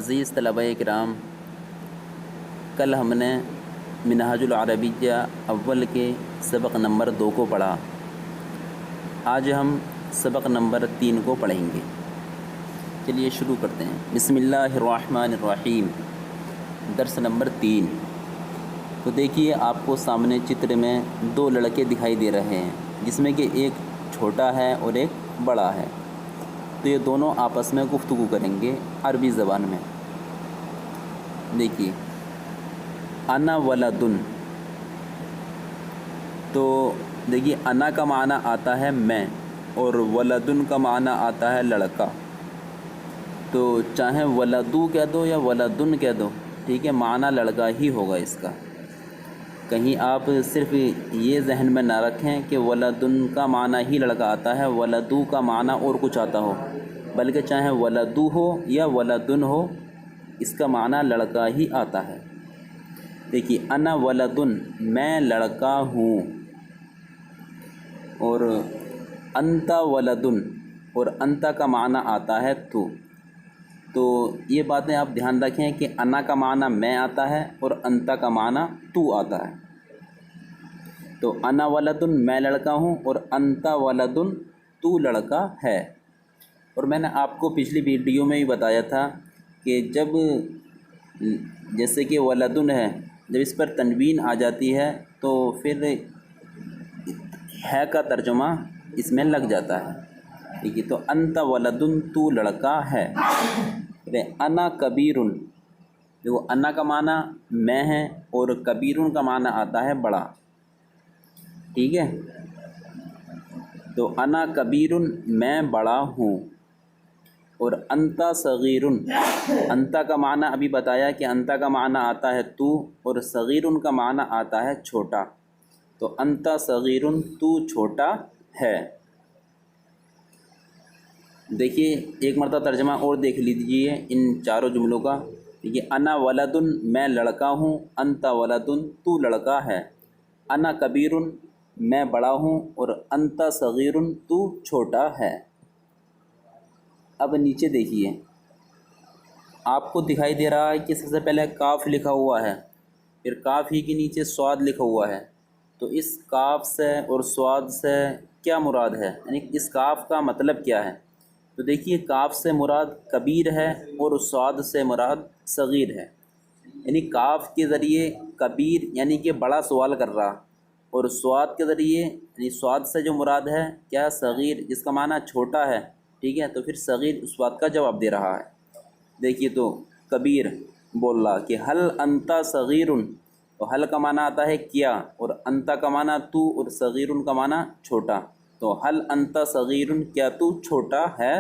عزیز طلبہ کرام، کل ہم نے منہاج العربیہ اول کے سبق نمبر 2 کو پڑھا۔ آج ہم سبق نمبر 3 کو پڑھیں گے۔ چلیے شروع کرتے ہیں۔ بسم اللہ الرحمن الرحیم، درس نمبر 3۔ تو دیکھیے آپ کو سامنے چتر میں 2 لڑکے دکھائی دے رہے ہیں، جس میں کہ ایک چھوٹا ہے اور ایک بڑا ہے۔ تو یہ دونوں آپس میں گفتگو کریں گے عربی زبان میں۔ دیکھیے، انا ولدن، تو دیکھیے انا کا معنی آتا ہے میں، اور ولدن کا معنی آتا ہے لڑکا۔ تو چاہے ولدو کہہ دو یا ولدن کہہ دو، ٹھیک ہے، معنی لڑکا ہی ہوگا اس کا۔ کہیں آپ صرف یہ ذہن میں نہ رکھیں کہ ولدن کا معنی ہی لڑکا آتا ہے، ولدو کا معنی اور کچھ آتا ہو، بلکہ چاہے ولدو ہو یا ولدن ہو، اس کا معنی لڑکا ہی آتا ہے۔ دیکھیے، انا ولدن، میں لڑکا ہوں، اور انتا ولدن، اور انتا کا معنی آتا ہے تو۔ تو یہ باتیں آپ دھیان رکھیں کہ انا کا معنی میں آتا ہے اور انتا کا معنی تو آتا ہے۔ تو انا ولدن، میں لڑکا ہوں، اور انتا ولدن، تو لڑکا ہے۔ اور میں نے آپ کو پچھلی ویڈیو میں بھی بتایا تھا کہ جب جیسے کہ ولدن ہے، جب اس پر تنوین آ جاتی ہے تو پھر ہے کا ترجمہ اس میں لگ جاتا ہے، ٹھیک ہے۔ تو انت ولدن، تو لڑکا ہے۔ انا کبیرن، دیکھو انا کا معنی میں ہے اور کبیرن کا معنی آتا ہے بڑا، ٹھیک ہے۔ تو انا کبیرن، میں بڑا ہوں، اور انتا صغیرن، انتا کا معنی ابھی بتایا کہ انتا کا معنی آتا ہے تو، اور صغیرن کا معنی آتا ہے چھوٹا۔ تو انتا صغیرن، تو چھوٹا ہے۔ دیکھیے ایک مرتبہ ترجمہ اور دیکھ لیجئے ان چاروں جملوں کا۔ دیکھیے، انا ولدن، میں لڑکا ہوں، انتا ولدن، تو لڑکا ہے، انا کبیرن، میں بڑا ہوں، اور انتا صغیرن، تو چھوٹا ہے۔ اب نیچے دیکھیے، آپ کو دکھائی دے رہا ہے کہ سب سے پہلے کاف لکھا ہوا ہے، پھر کاف ہی کے نیچے سواد لکھا ہوا ہے۔ تو اس کاف سے اور سواد سے کیا مراد ہے، یعنی اس کاف کا مطلب کیا ہے؟ تو دیکھیے، کاف سے مراد کبیر ہے اور سواد سے مراد صغیر ہے۔ یعنی کاف کے ذریعے کبیر یعنی کہ بڑا سوال کر رہا، اور سواد کے ذریعے یعنی سواد سے جو مراد ہے کیا، صغیر، جس کا معنی چھوٹا ہے، ٹھیک ہے۔ تو پھر صغیر اس بات کا جواب دے رہا ہے۔ دیکھیے، تو کبیر بول رہا کہ حل انتا صغیرن، تو حل کا معنی آتا ہے کیا، اور انتا کا معنی تو، اور صغیرن کا معنی چھوٹا۔ تو حل انتا صغیرن، کیا تو چھوٹا ہے؟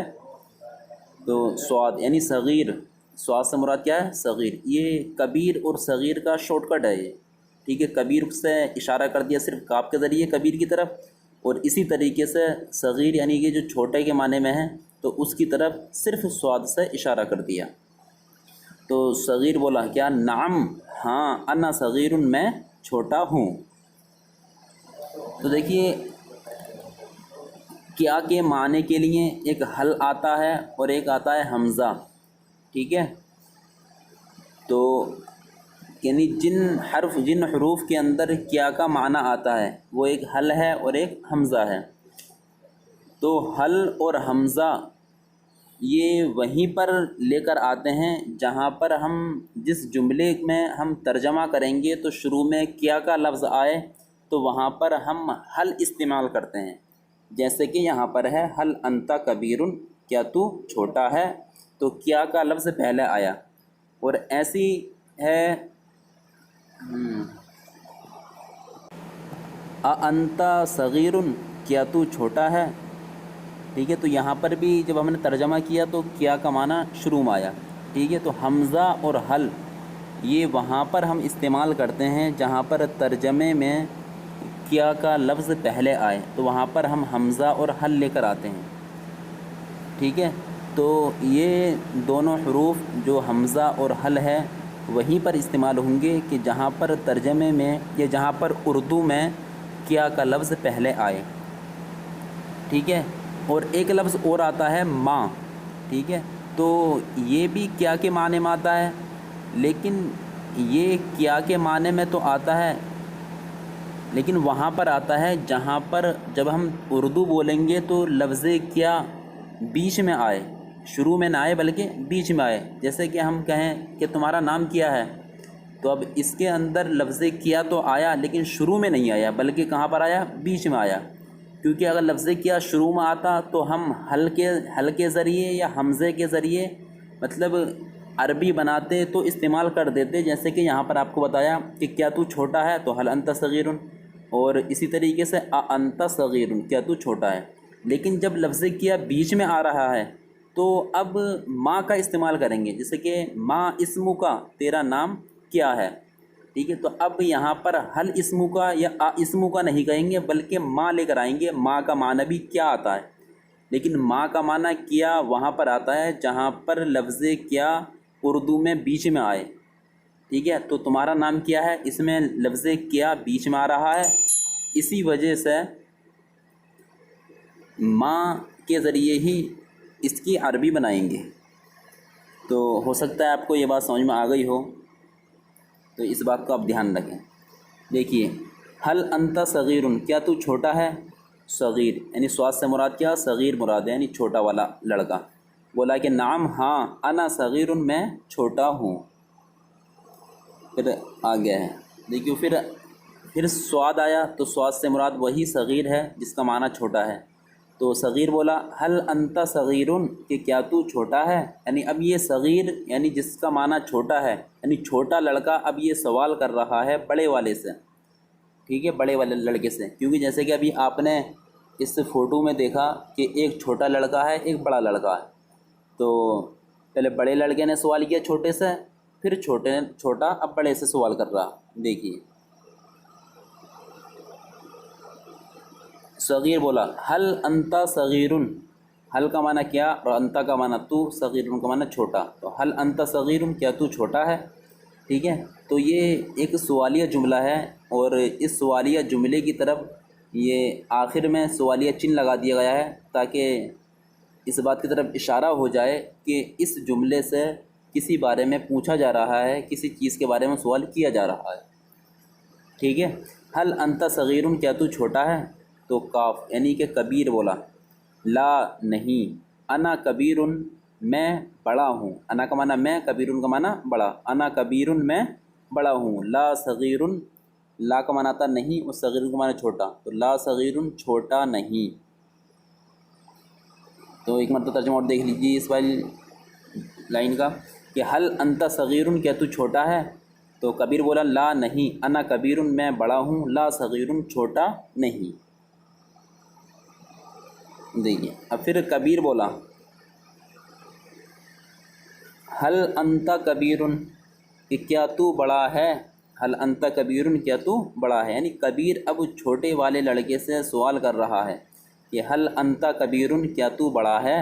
تو سواد یعنی صغیر، سواد سے مراد کیا ہے، صغیر۔ یہ کبیر اور صغیر کا شارٹ کٹ ہے یہ، ٹھیک ہے۔ کبیر سے اشارہ کر دیا صرف کاف کے ذریعے کبیر کی طرف، اور اسی طریقے سے صغیر یعنی کہ جو چھوٹے کے معنی میں ہے تو اس کی طرف صرف سواد سے اشارہ کر دیا۔ تو صغیر بولا کیا، نعم، ہاں، انا صغیر، میں چھوٹا ہوں۔ تو دیکھیے، کیا کے معنی کے لیے ایک حل آتا ہے اور ایک آتا ہے حمزہ، ٹھیک ہے۔ تو یعنی جن حروف کے اندر کیا کا معنی آتا ہے وہ ایک حل ہے اور ایک حمزہ ہے۔ تو حل اور حمزہ یہ وہیں پر لے کر آتے ہیں جہاں پر ہم جس جملے میں ہم ترجمہ کریں گے تو شروع میں کیا کا لفظ آئے تو وہاں پر ہم حل استعمال کرتے ہیں۔ جیسے کہ یہاں پر ہے حل انتا کبیرن، کیا تو چھوٹا ہے، تو کیا کا لفظ پہلے آیا۔ اور ایسی ہے انتا صغیرن، کیا تو چھوٹا ہے، ٹھیک ہے۔ تو یہاں پر بھی جب ہم نے ترجمہ کیا تو کیا کا معنی شروع میں آیا، ٹھیک ہے۔ تو حمزہ اور حل یہ وہاں پر ہم استعمال کرتے ہیں جہاں پر ترجمے میں کیا کا لفظ پہلے آئے، تو وہاں پر ہم حمزہ اور حل لے کر آتے ہیں، ٹھیک ہے۔ تو یہ دونوں حروف جو حمزہ اور حل ہے وہیں پر استعمال ہوں گے کہ جہاں پر ترجمے میں یا جہاں پر اردو میں کیا کا لفظ پہلے آئے، ٹھیک ہے۔ اور ایک لفظ اور آتا ہے ماں، ٹھیک ہے۔ تو یہ بھی کیا کے معنی میں آتا ہے، لیکن یہ کیا کے معنی میں تو آتا ہے، لیکن وہاں پر آتا ہے جہاں پر جب ہم اردو بولیں گے تو لفظ کیا بیچ میں آئے، شروع میں نہ آئے بلکہ بیچ میں آئے۔ جیسے کہ ہم کہیں کہ تمہارا نام کیا ہے، تو اب اس کے اندر لفظ کیا تو آیا لیکن شروع میں نہیں آیا بلکہ کہاں پر آیا، بیچ میں آیا۔ کیونکہ اگر لفظ کیا شروع میں آتا تو ہم حل کے ذریعے یا حمزے کے ذریعے مطلب عربی بناتے تو استعمال کر دیتے، جیسے کہ یہاں پر آپ کو بتایا کہ کیا تو چھوٹا ہے تو حل انت صغیر، اور اسی طریقے سے انت صغیر، کیا تو چھوٹا ہے۔ لیکن جب لفظ کیا بیچ میں آ رہا ہے تو اب ماں کا استعمال کریں گے، جیسے کہ ماں اسمو کا، تیرا نام کیا ہے، ٹھیک ہے۔ تو اب یہاں پر حل اسمو کا یا اسمو کا نہیں کہیں گے بلکہ ماں لے کر آئیں گے۔ ماں کا معنی بھی کیا آتا ہے، لیکن ماں کا معنی کیا وہاں پر آتا ہے جہاں پر لفظ کیا اردو میں بیچ میں آئے، ٹھیک ہے۔ تو تمہارا نام کیا ہے، اس میں لفظ کیا بیچ میں آ رہا ہے، اسی وجہ سے ماں کے ذریعے ہی اس کی عربی بنائیں گے۔ تو ہو سکتا ہے آپ کو یہ بات سمجھ میں آ گئی ہو، تو اس بات کو آپ دھیان رکھیں۔ دیکھیے حل انت صغیر، کیا تو چھوٹا ہے، صغیر یعنی سواد سے مراد کیا، صغیر مراد ہے یعنی چھوٹا والا لڑکا۔ بولا کہ نعم ہاں، انا صغیر، میں چھوٹا ہوں۔ پھر آ گیا ہے، دیکھیے پھر سواد آیا تو سواد سے مراد وہی صغیر ہے جس کا معنی چھوٹا ہے۔ تو صغیر بولا حل انت صغیر، کہ کیا تو چھوٹا ہے، یعنی اب یہ صغیر یعنی جس کا معنی چھوٹا ہے، یعنی چھوٹا لڑکا اب یہ سوال کر رہا ہے بڑے والے سے، ٹھیک ہے، بڑے والے لڑکے سے۔ کیونکہ جیسے کہ ابھی آپ نے اس فوٹو میں دیکھا کہ ایک چھوٹا لڑکا ہے ایک بڑا لڑکا ہے، تو پہلے بڑے لڑکے نے سوال کیا چھوٹے سے، پھر چھوٹا اب بڑے سے سوال کر رہا۔ دیکھیے صغیر بولا حل انت صغیر، حل کا معنی کیا اور انت کا معنی تو، صغیر کا معنی چھوٹا، تو حل انت صغیر، کیا تو چھوٹا ہے، ٹھیک ہے۔ تو یہ ایک سوالیہ جملہ ہے، اور اس سوالیہ جملے کی طرف یہ آخر میں سوالیہ چن لگا دیا گیا ہے تاکہ اس بات کی طرف اشارہ ہو جائے کہ اس جملے سے کسی بارے میں پوچھا جا رہا ہے، کسی چیز کے بارے میں سوال کیا جا رہا ہے، ٹھیک ہے۔ حل انت صغیر، کیا تو چھوٹا ہے، تو کاف یعنی کہ کبیر بولا لا نہیں، انا کبیر، میں بڑا ہوں، انا کا معنی میں، کبیر کا معنی بڑا، انا کبیر، میں بڑا ہوں، لا صغیر، لا کا معنی آتا نہیں اور صغیر کا معنی چھوٹا، تو لا صغیر، چھوٹا نہیں۔ تو ایک مرتبہ ترجمہ اور دیکھ لیجیے اس والی لائن کا کہ حل انت صغیر، کیا تو چھوٹا ہے، تو کبیر بولا لا نہیں، انا کبیر، میں بڑا ہوں، لا صغیر، چھوٹا نہیں۔ دیکھیے اب پھر کبیر بولا حل انت کبیر، کہ کیا تو بڑا ہے، حل انت کبیر، کیا تو بڑا ہے، یعنی کبیر اب چھوٹے والے لڑکے سے سوال کر رہا ہے کہ حل انت کبیر، کیا تو بڑا ہے،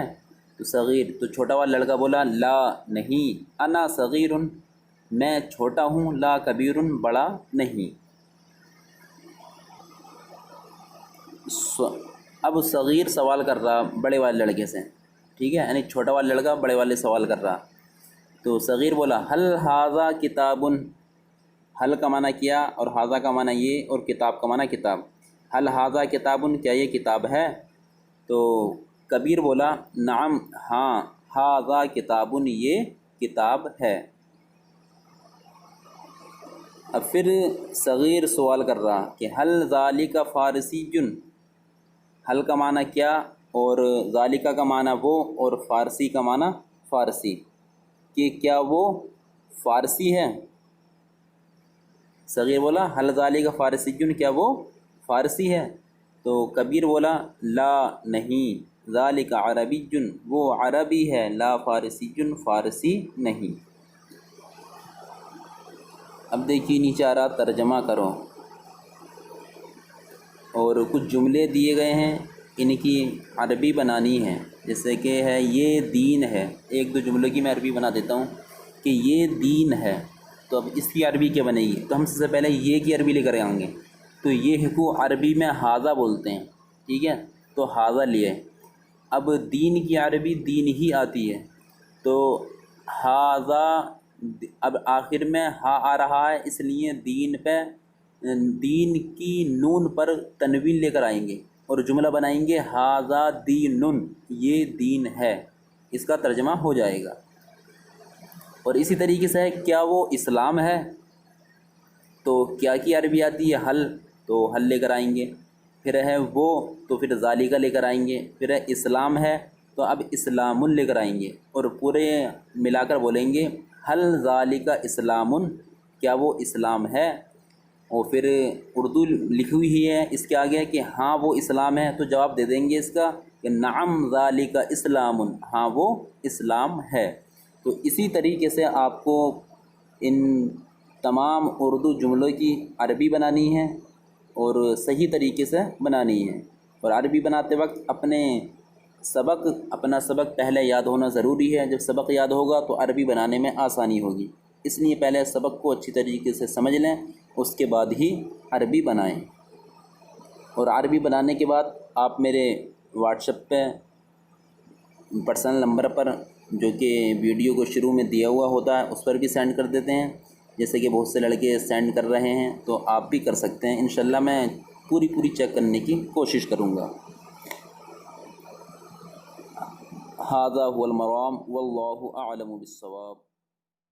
تو صغیر، تو چھوٹا والا لڑکا بولا لا نہیں، انا صغیر، میں چھوٹا ہوں، لا کبیر، بڑا نہیں۔ اب صغیر سوال کر رہا بڑے والے لڑکے سے، ٹھیک ہے، یعنی چھوٹا والا لڑکا بڑے والے سوال کر رہا، تو صغیر بولا حل ھذا کتاب، حل کا معنی کیا اور ھذا کا معنی یہ اور کتاب کا معنی کتاب، حل ھذا کتاب، کیا یہ کتاب ہے، تو کبیر بولا نعم ہاں، ھذا کتاب، یہ کتاب ہے۔ اب پھر صغیر سوال کر رہا کہ حل ذالک فارسی، حل کا معنی کیا اور ذالکہ کا معنی وہ اور فارسی کا معنی فارسی، کہ کیا وہ فارسی ہے، صغیر بولا حل ذالک فارسی، کیا وہ فارسی ہے، تو کبیر بولا لا نہیں، ذالک عربی، وہ عربی ہے، لا فارسی، فارسی نہیں۔ اب دیکھیے نیچے آ رہا ترجمہ کرو، اور کچھ جملے دیے گئے ہیں ان کی عربی بنانی ہے، جیسے کہ ہے یہ دین ہے، ایک دو جملوں کی میں عربی بنا دیتا ہوں کہ یہ دین ہے، تو اب اس کی عربی کیا بنے گی، تو ہم سب سے پہلے یہ کی عربی لے کر آئیں گے، تو یہ کو عربی میں ھذا بولتے ہیں، ٹھیک ہے، تو ھذا لیے۔ اب دین کی عربی دین ہی آتی ہے، تو ہاذا، اب آخر میں ہا آ رہا ہے اس لیے دین پہ، دین کی نون پر تنوین لے کر آئیں گے اور جملہ بنائیں گے ہاذا دین، یہ دین ہے، اس کا ترجمہ ہو جائے گا۔ اور اسی طریقے سے کیا وہ اسلام ہے، تو کیا کی عربی آتی ہے حل، تو حل لے کر آئیں گے، پھر ہے وہ تو پھر ذالکہ لے کر آئیں گے، پھر ہے اسلام ہے تو اب اسلام لے کر آئیں گے، اور پورے ملا کر بولیں گے حل ذالکہ اسلام، کیا وہ اسلام ہے۔ اور پھر اردو لکھی ہوئی ہی ہے اس کے آگے کہ ہاں وہ اسلام ہے، تو جواب دے دیں گے اس کا کہ نعم ذالکہ اسلام، ہاں وہ اسلام ہے۔ تو اسی طریقے سے آپ کو ان تمام اردو جملوں کی عربی بنانی ہے اور صحیح طریقے سے بنانی ہے۔ اور عربی بناتے وقت اپنا سبق پہلے یاد ہونا ضروری ہے، جب سبق یاد ہوگا تو عربی بنانے میں آسانی ہوگی، اس لیے پہلے سبق کو اچھی طریقے سے سمجھ لیں، اس کے بعد ہی عربی بنائیں۔ اور عربی بنانے کے بعد آپ میرے واٹس ایپ پہ پرسنل نمبر پر، جو کہ ویڈیو کو شروع میں دیا ہوا ہوتا ہے، اس پر بھی سینڈ کر دیتے ہیں، جیسے کہ بہت سے لڑکے سینڈ کر رہے ہیں، تو آپ بھی کر سکتے ہیں، انشاءاللہ میں پوری چیک کرنے کی کوشش کروں گا۔ ھذا ھو المرام واللہ اعلم بالصواب۔